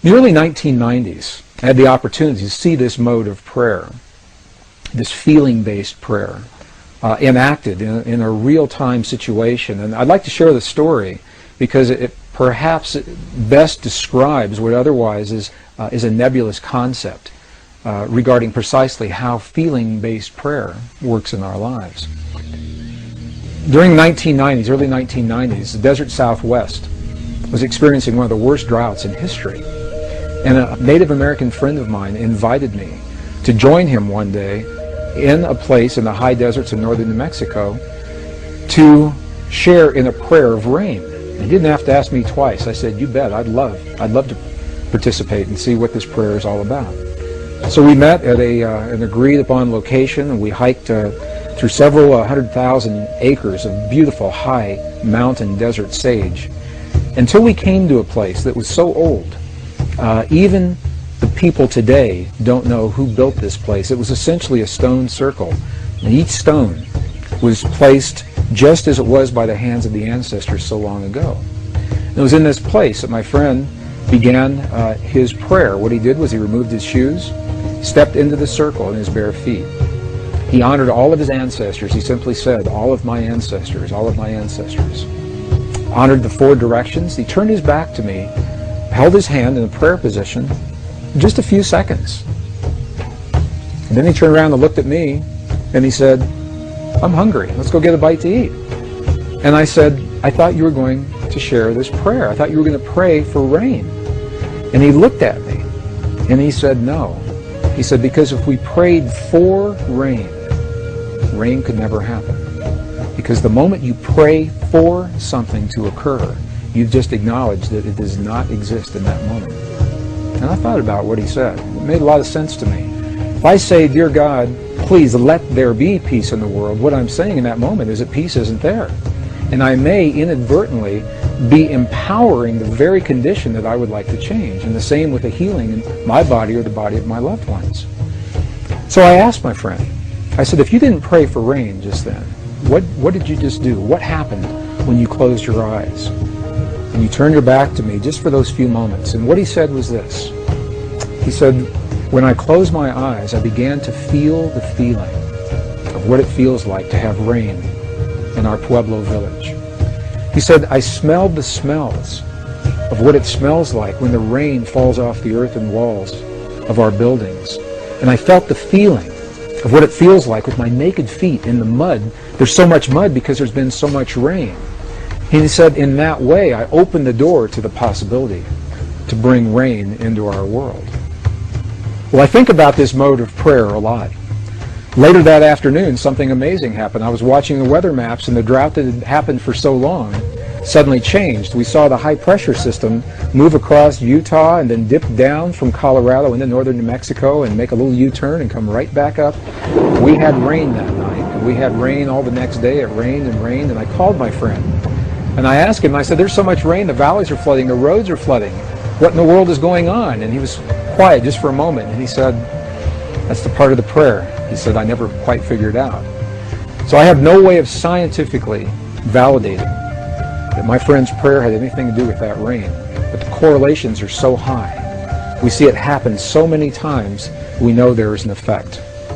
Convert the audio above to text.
In the early 1990s, I had the opportunity to see this mode of prayer, this feeling-based prayer, enacted in a real-time situation. And I'd like to share the story because it perhaps best describes what otherwise is a nebulous concept regarding precisely how feeling-based prayer works in our lives. During the 1990s, early 1990s, the desert Southwest was experiencing one of the worst droughts in history. And a Native American friend of mine invited me to join him one day in a place in the high deserts of northern New Mexico to share in a prayer of rain. He didn't have to ask me twice. I said, "You bet, I'd love to participate and see what this prayer is all about." So we met at an agreed upon location, and we hiked through several 100,000 acres of beautiful high mountain desert sage until we came to a place that was so old. Even the people today don't know who built this place. It was essentially a stone circle, and each stone was placed just as it was by the hands of the ancestors so long ago. And it was in this place that my friend began his prayer. What he did was he removed his shoes, stepped into the circle in his bare feet. He honored all of his ancestors. He simply said, "All of my ancestors, all of my ancestors." Honored the four directions. He turned his back to me, held his hand in a prayer position just a few seconds. And then he turned around and looked at me and he said, "I'm hungry. Let's go get a bite to eat." And I said, "I thought you were going to share this prayer. I thought you were going to pray for rain." And he looked at me and he said, "No." He said, "Because if we prayed for rain, rain could never happen. Because the moment you pray for something to occur, you've just acknowledged that it does not exist in that moment." And I thought about what he said. It made a lot of sense to me. If I say, "Dear God, please let there be peace in the world," what I'm saying in that moment is that peace isn't there. And I may inadvertently be empowering the very condition that I would like to change. And the same with a healing in my body or the body of my loved ones. So I asked my friend, I said, "If you didn't pray for rain just then, what did you just do? What happened when you closed your eyes? And you turned your back to me just for those few moments." And what he said was this. He said, "When I closed my eyes, I began to feel the feeling of what it feels like to have rain in our Pueblo village." He said, "I smelled the smells of what it smells like when the rain falls off the earthen walls of our buildings. And I felt the feeling of what it feels like with my naked feet in the mud. There's so much mud because there's been so much rain." And he said, "In that way, I opened the door to the possibility to bring rain into our world." Well, I think about this mode of prayer a lot. Later that afternoon, something amazing happened. I was watching the weather maps, and the drought that had happened for so long suddenly changed. We saw the high-pressure system move across Utah and then dip down from Colorado into northern New Mexico and make a little U-turn and come right back up. We had rain that night, and we had rain all the next day. It rained and rained, and I called my friend. And I asked him, I said, "There's so much rain, the valleys are flooding, the roads are flooding. What in the world is going on?" And he was quiet just for a moment, and he said, "That's the part of the prayer." He said, "I never quite figured out." So I have no way of scientifically validating that my friend's prayer had anything to do with that rain. But the correlations are so high. We see it happen so many times, we know there is an effect.